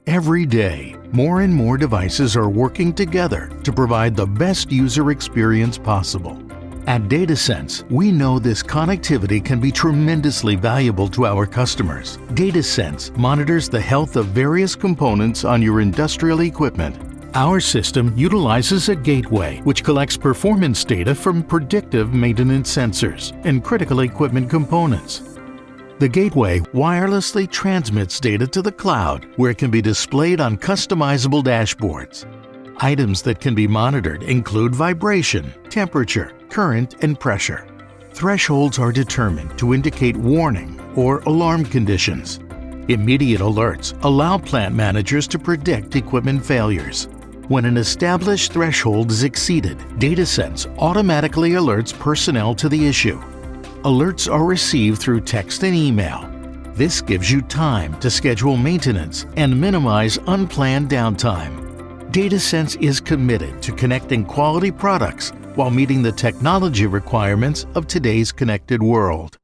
Every day, more and more devices are working together to provide the best user experience possible. At DataSense, we know this connectivity can be tremendously valuable to our customers. DataSense monitors the health of various components on your industrial equipment. Our system utilizes a gateway which collects performance data from predictive maintenance sensors and critical equipment components. The gateway wirelessly transmits data to the cloud, where it can be displayed on customizable dashboards. Items that can be monitored include vibration, temperature, current, and pressure. Thresholds are determined to indicate warning or alarm conditions. Immediate alerts allow plant managers to predict equipment failures. When an established threshold is exceeded, DataSense automatically alerts personnel to the issue. Alerts are received through text and email. This gives you time to schedule maintenance and minimize unplanned downtime. DataSense is committed to connecting quality products while meeting the technology requirements of today's connected world.